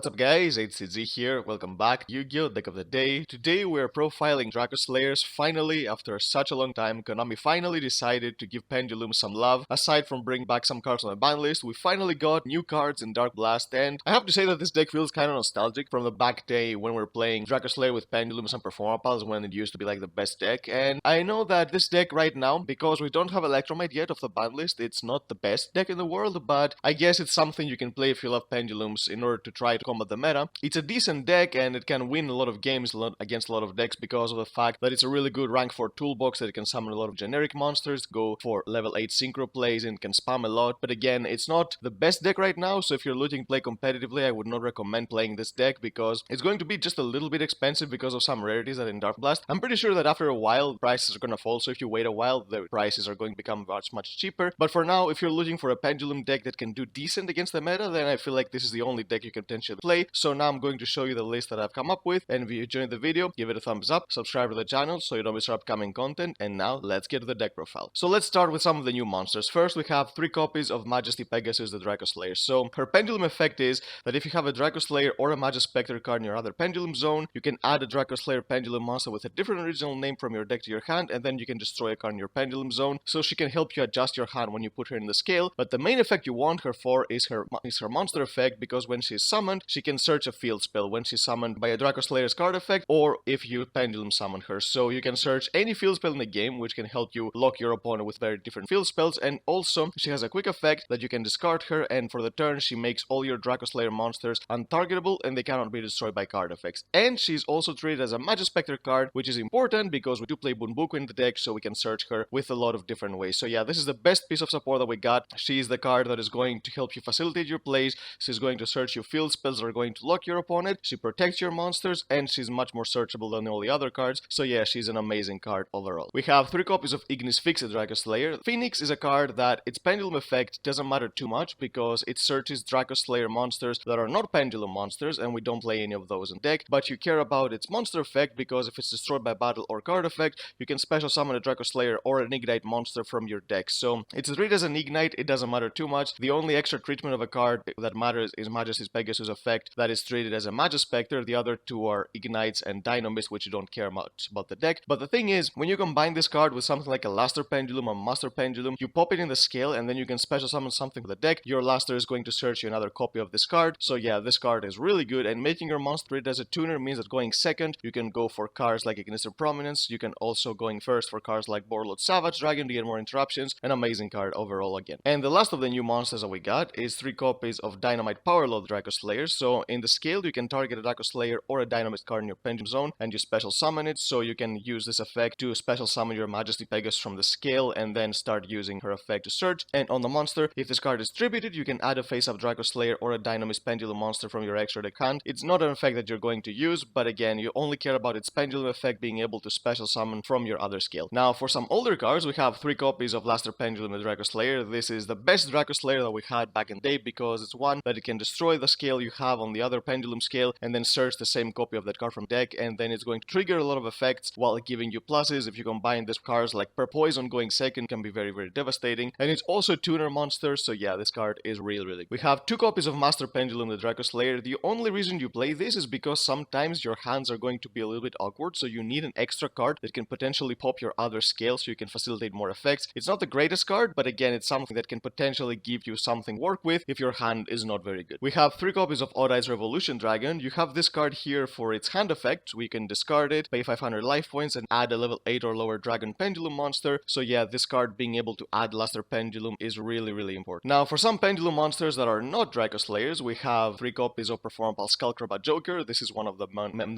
What's up guys, it's Z here, welcome back, Yu-Gi-Oh! Deck of the Day. Today we're profiling Dracoslayers. Finally, after such a long time, Konami finally decided to give Pendulum some love. Aside from bringing back some cards on the ban list, we finally got new cards in Dark Blast, and I have to say that this deck feels kind of nostalgic from the back day when we were playing Dracoslayer with Pendulums and Performapiles when it used to be like the best deck. And I know that this deck right now, because we don't have Electromite yet off the ban list, it's not the best deck in the world, but I guess it's something you can play if you love Pendulums in order to try to combat the meta. It's a decent deck and it can win a lot of games against a lot of decks because of the fact that it's a really good rank 4 toolbox that it can summon a lot of generic monsters, go for level 8 synchro plays and can spam a lot. But again, it's not the best deck right now, so if you're looking to play competitively, I would not recommend playing this deck because it's going to be just a little bit expensive because of some rarities that in Dark Blast. I'm pretty sure that after a while, prices are going to fall, so if you wait a while, the prices are going to become much cheaper. But for now, if you're looking for a Pendulum deck that can do decent against the meta, then I feel like this is the only deck you can potentially play. So now I'm going to show you the list that I've come up with, and if you enjoyed the video, give it a thumbs up, subscribe to the channel so you don't miss our upcoming content, and now let's get to the deck profile. So let's start with some of the new monsters. First, we have 3 copies of Majesty Pegasus, the Dracoslayer. So her Pendulum effect is that if you have a Dracoslayer or a Magispector card in your other Pendulum zone, you can add a Dracoslayer Pendulum monster with a different original name from your deck to your hand, and then you can destroy a card in your Pendulum zone, so she can help you adjust your hand when you put her in the scale. But the main effect you want her for is her monster effect, because when she's summoned, she can search a field spell when she's summoned by a Dracoslayer's card effect, or if you Pendulum summon her. So you can search any field spell in the game, which can help you lock your opponent with very different field spells, and also she has a quick effect that you can discard her, and for the turn she makes all your Dracoslayer monsters untargetable and they cannot be destroyed by card effects. And she's also treated as a Magispector card, which is important because we do play Bunbuku in the deck, so we can search her with a lot of different ways. So yeah, this is the best piece of support that we got. She is the card that is going to help you facilitate your plays. She's going to search your field spells that are going to lock your opponent. She protects your monsters, and she's much more searchable than all the other cards. So yeah, she's an amazing card overall. We have 3 copies of Ignis Fixed Dracoslayer. Phoenix is a card that its Pendulum effect doesn't matter too much because it searches Dracoslayer monsters that are not Pendulum monsters, and we don't play any of those in deck. But you care about its monster effect because if it's destroyed by battle or card effect, you can special summon a Dracoslayer or an Ignite monster from your deck. So it's treated as an Ignite, it doesn't matter too much. The only extra treatment of a card that matters is Majesty's Pegasus effect that is treated as a Magispector. The other 2 are Ignites and Dynamist, which you don't care much about the deck. But the thing is, when you combine this card with something like a Luster Pendulum or Master Pendulum, you pop it in the scale and then you can special summon something with the deck. Your Luster is going to search you another copy of this card. So yeah, this card is really good, and making your monster treated as a tuner means that going second, you can go for cards like Ignister Prominence. You can also going first for cards like Borlord Savage Dragon to get more interruptions. An amazing card overall again. And the last of the new monsters that we got is 3 copies of Dynamite Powerload Dracoslayer. So in the scale, you can target a Dracoslayer or a Dynamite card in your Pendulum zone and you special summon it. So you can use this effect to special summon your Majesty Pegasus from the scale and then start using her effect to search. And on the monster, if this card is distributed, you can add a face-up Dracoslayer or a Dynamite Pendulum monster from your extra deck hand. It's not an effect that you're going to use, but again, you only care about its Pendulum effect being able to special summon from your other scale. Now, for some older cards, we have 3 copies of Luster Pendulum and Dracoslayer. This is the best Dracoslayer that we had back in the day because it's one that it can destroy the scale you have on the other Pendulum scale and then search the same copy of that card from deck, and then it's going to trigger a lot of effects while giving you pluses. If you combine these cards like Poison going second can be very devastating, and it's also a tuner monster, so yeah, this card is really good. We have 2 copies of Master Pendulum the Dracoslayer. The only reason you play this is because sometimes your hands are going to be a little bit awkward, so you need an extra card that can potentially pop your other scale so you can facilitate more effects. It's not the greatest card, but again, it's something that can potentially give you something to work with if your hand is not very good. We have 3 copies of Odd Eyes Revolution Dragon. You have this card here for its hand effect. We can discard it, pay 500 life points, and add a level 8 or lower Dragon Pendulum monster. So yeah, this card being able to add Luster Pendulum is really important. Now, for some Pendulum monsters that are not Dracoslayers, we have 3 copies of Performapal Skullcrab Joker. This is one of the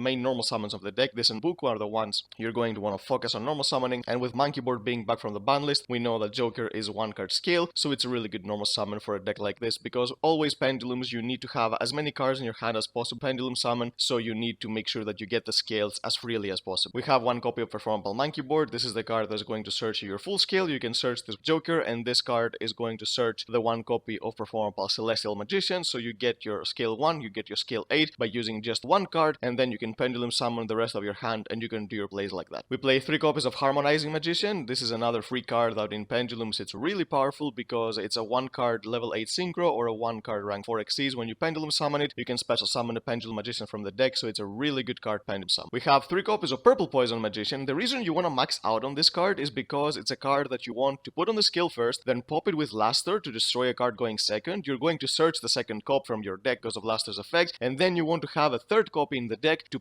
main normal summons of the deck. This and Bunbuku are the ones you're going to want to focus on normal summoning, and with Monkey Board being back from the ban list, we know that Joker is 1 card scale, so it's a really good normal summon for a deck like this because always Pendulums, you need to have as many cards in your hand as possible Pendulum summon, so you need to make sure that you get the scales as freely as possible. We have 1 copy of Performapal Monkey Board. This is the card that's going to search your full scale. You can search this Joker, and this card is going to search the 1 copy of Performapal Celestial Magician, so you get your scale 1, you get your scale 8 by using just 1 card, and then you can Pendulum summon the rest of your hand and you can do your plays like that. We play 3 copies of Harmonizing Magician. This is another free card that in Pendulums it's really powerful because it's a 1 card level 8 synchro or a 1 card rank 4 Xyz when you Pendulum summon summon it, you can special summon a Pendulum Magician from the deck, so it's a really good card, Pendulum Summon. We have 3 copies of Purple Poison Magician. The reason you want to max out on this card is because it's a card that you want to put on the skill first, then pop it with Luster to destroy a card going second. You're going to search the second copy from your deck because of Luster's effects, and then you want to have a third copy in the deck to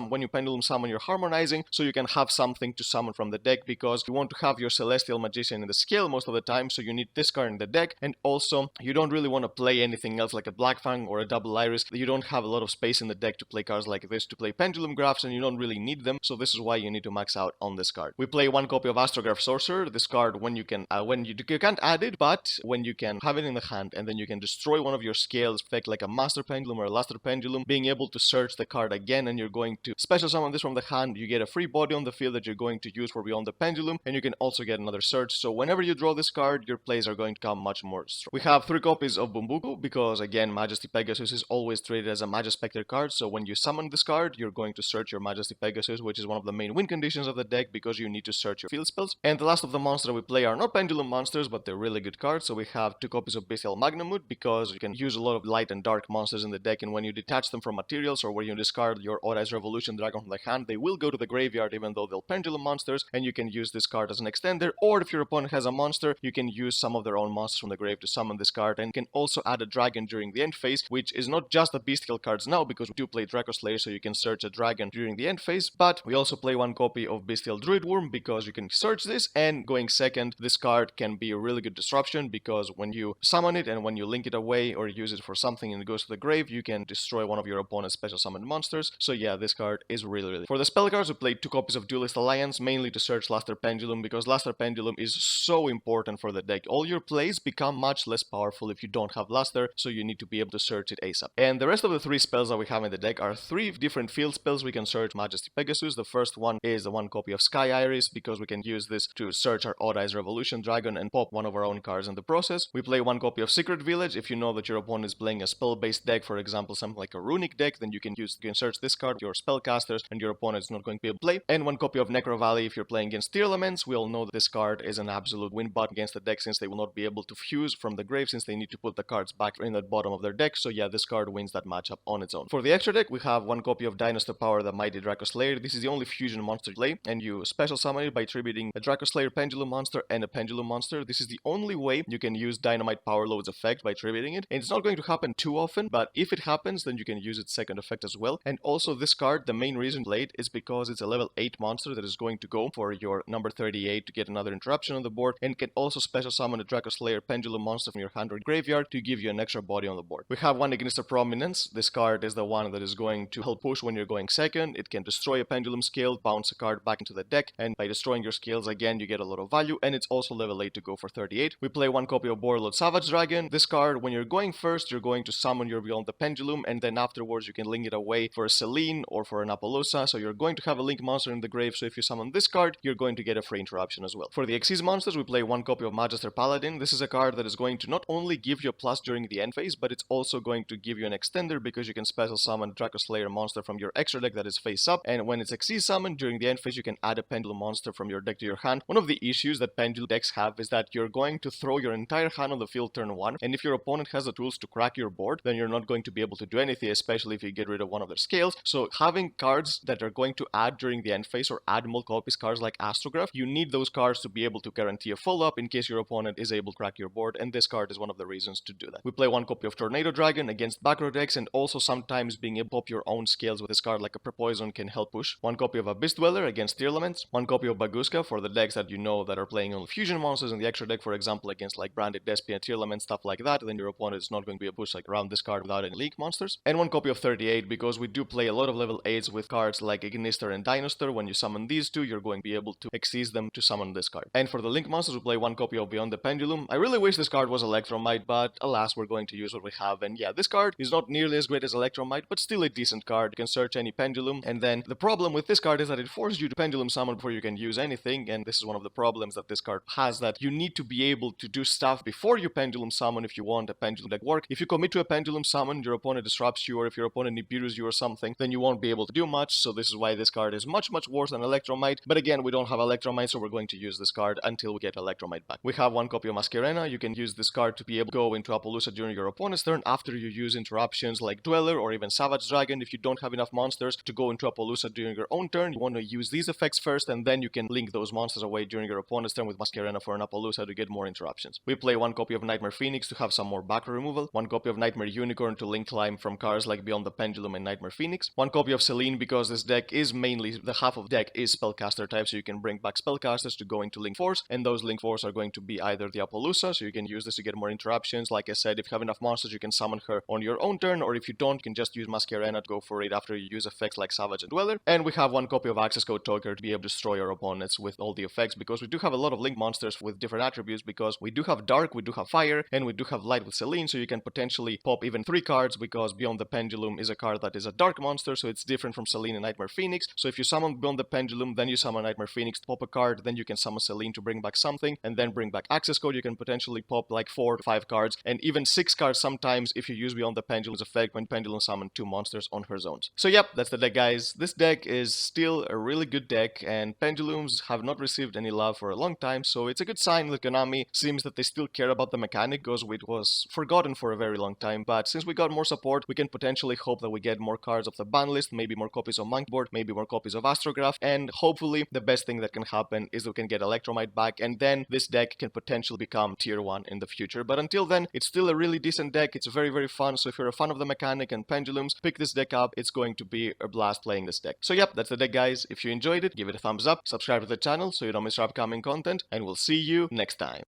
when you Pendulum Summon your Harmonizing, so you can have something to summon from the deck, because you want to have your Celestial Magician in the skill most of the time, so you need this card in the deck, and also you don't really want to play anything else like a Black Fang or a Double Iris. You don't have a lot of space in the deck to play cards like this, to play Pendulum Graphs, and you don't really need them, so this is why you need to max out on this card. We play 1 copy of Astrograph Sorcerer. This card, when you can't add it, but when you can have it in the hand, and then you can destroy one of your scales, effect like a Master Pendulum or a Luster Pendulum, being able to search the card again, and you're going to special summon this from the hand. You get a free body on the field that you're going to use for Beyond the Pendulum, and you can also get another search, so whenever you draw this card, your plays are going to come much more strong. We have 3 copies of Bumbuku, because again, Majesty Pegasus is always treated as a Magispector card, so when you summon this card, you're going to search your Majesty Pegasus, which is one of the main win conditions of the deck, because you need to search your field spells. And the last of the monsters we play are not Pendulum monsters, but they're really good cards, so we have 2 copies of Bestial Magnamut, because you can use a lot of light and dark monsters in the deck, and when you detach them from materials, or when you discard your Odd-Eyes Revolution Dragon from the hand, they will go to the graveyard even though they're Pendulum monsters, and you can use this card as an extender, or if your opponent has a monster, you can use some of their own monsters from the grave to summon this card, and can also add a dragon during the end phase, which is not just the bestial cards now, because we do play Dracoslayer, so you can search a dragon during the end phase, but we also play 1 copy of Bestial Druid Worm, because you can search this, and going second, this card can be a really good disruption, because when you summon it, and when you link it away, or use it for something and it goes to the grave, you can destroy one of your opponent's special summoned monsters, so yeah, this card is really. For the spell cards, we played 2 copies of Duelist Alliance, mainly to search Luster Pendulum, because Luster Pendulum is so important for the deck. All your plays become much less powerful if you don't have Luster, so you need to be able to search it ASAP. And the rest of the 3 spells that we have in the deck are 3 different field spells. We can search Majesty Pegasus. The first one is the 1 copy of Sky Iris, because we can use this to search our Odd-Eyes Revolution Dragon and pop one of our own cards in the process. We play 1 copy of Secret Village. If you know that your opponent is playing a spell-based deck, for example, something like a Runic deck, then you can search this card, your spellcasters, and your opponent is not going to be able to play. And 1 copy of Necro Valley if you're playing against Tier Elements. We all know that this card is an absolute win button against the deck, since they will not be able to fuse from the grave, since they need to put the cards back in the bottom of their deck. So yeah, this card wins that matchup on its own. For the extra deck, we have 1 copy of Dynasty Power, the Mighty Dracoslayer. This is the only fusion monster you play, and you special summon it by tributing a Dracoslayer Pendulum monster and a Pendulum monster. This is the only way you can use Dynamite Power Load's effect, by tributing it. And it's not going to happen too often, but if it happens, then you can use its second effect as well. And also this card, the main reason played is because it's a level 8 monster that is going to go for your number 38 to get another interruption on the board, and can also special summon a Dracoslayer Pendulum monster from your hand or graveyard to give you an extra body on the board. We have 1 Ignister Prominence. This card is the one that is going to help push when you're going second. It can destroy a Pendulum scale, bounce a card back into the deck, and by destroying your scales again, you get a lot of value, and it's also level 8 to go for 38. We play 1 copy of Borreload Savage Dragon. This card, when you're going first, you're going to summon your Beyond the Pendulum, and then afterwards you can link it away for a Selene or for an Apollousa, so you're going to have a link monster in the grave, so if you summon this card, you're going to get a free interruption as well. For the Xyz monsters, we play 1 copy of Magister Paladin. This is a card that is going to not only give you a plus during the end phase, but it's also going to give you an extender, because you can special summon Dracoslayer monster from your extra deck that is face up, and when it's Xyz summoned during the end phase, you can add a Pendulum monster from your deck to your hand. One of the issues that Pendulum decks have is that you're going to throw your entire hand on the field turn 1, and if your opponent has the tools to crack your board, then you're not going to be able to do anything, especially if you get rid of one of their scales. So having cards that are going to add during the end phase, or add multiple copies cards like Astrograph, you need those cards to be able to guarantee a follow-up in case your opponent is able to crack your board, and this card is one of the reasons to do that. We play 1 copy of Tornado Dragon against back row decks, and also sometimes being able to pop your own scales with this card like a Propoison can help push. 1 copy of Abyss Dweller against Tier Elements. 1 copy of Baguska for the decks that you know that are playing on fusion monsters in the extra deck, for example against like Branded Despia, Tier Elements, stuff like that, then your opponent is not going to be able to push like around this card without any leak monsters. And 1 copy of 38, because we do play a lot of level 8s with cards like Ignister and Dinoster. When you summon these 2, you're going to be able to Xyz them to summon this card. And for the link monsters, we play 1 copy of Beyond the Pendulum. I really wish this card was Electromite, but alas, we're going to use what we have. And yeah, this card is not nearly as great as Electromite, but still a decent card. You can search any Pendulum, and then the problem with this card is that it forces you to Pendulum summon before you can use anything, and this is one of the problems that this card has, that you need to be able to do stuff before you Pendulum summon if you want a Pendulum deck work. If you commit to a Pendulum summon, your opponent disrupts you, or if your opponent Nibiru's you or something, then you won't be able to do much, so this is why this card is much worse than Electromite. But again, we don't have Electromite, so we're going to use this card until we get Electromite back. We have 1 copy of Masquerena. You can use this card to be able to go into Apollousa during your opponent's turn after you you use interruptions like Dweller or even Savage Dragon. If you don't have enough monsters to go into Appaloosa during your own turn, you want to use these effects first, and then you can link those monsters away during your opponent's turn with Masquerena for an Appaloosa to get more interruptions. We play one copy of Nightmare Phoenix to have some more back removal, one copy of Nightmare Unicorn to link climb from cards like Beyond the Pendulum and Nightmare Phoenix, one copy of Selene because this deck is mainly, the half of deck is spellcaster type, so you can bring back spellcasters to go into Link Force, and those Link Force are going to be either the Appaloosa, so you can use this to get more interruptions. Like I said, if you have enough monsters, you can summon her on your own turn, or if you don't, you can just use Masquerena to go for it after you use effects like Savage and Dweller. And we have one copy of Access Code Toker to be able to destroy your opponents with all the effects, because we do have a lot of Link monsters with different attributes, because we do have Dark, we do have Fire, and we do have Light with Selene, so you can potentially pop even 3 cards, because Beyond the Pendulum is a card that is a Dark monster, so it's different from Selene and Nightmare Phoenix. So if you summon Beyond the Pendulum, then you summon Nightmare Phoenix to pop a card, then you can summon Selene to bring back something, and then bring back Access Code. You can potentially pop like 4 to 5 cards, and even 6 cards sometimes if you use Beyond the Pendulum's effect when Pendulum summon 2 monsters on her zones. So yep, that's the deck, guys. This deck is still a really good deck, and Pendulums have not received any love for a long time, so it's a good sign that Konami seems that they still care about the mechanic, because it was forgotten for a very long time. But since we got more support, we can potentially hope that we get more cards off the ban list, maybe more copies of Monkboard, maybe more copies of Astrograph, and hopefully the best thing that can happen is we can get Electromite back, and then this deck can potentially become tier 1 in the future. But until then, it's still a really decent deck. It's very, very fun, so if you're a fan of the mechanic and Pendulums, pick this deck up. It's going to be a blast playing this deck. So yep, that's the deck, guys. If you enjoyed it, give it a thumbs up, subscribe to the channel so you don't miss our upcoming content, and we'll see you next time.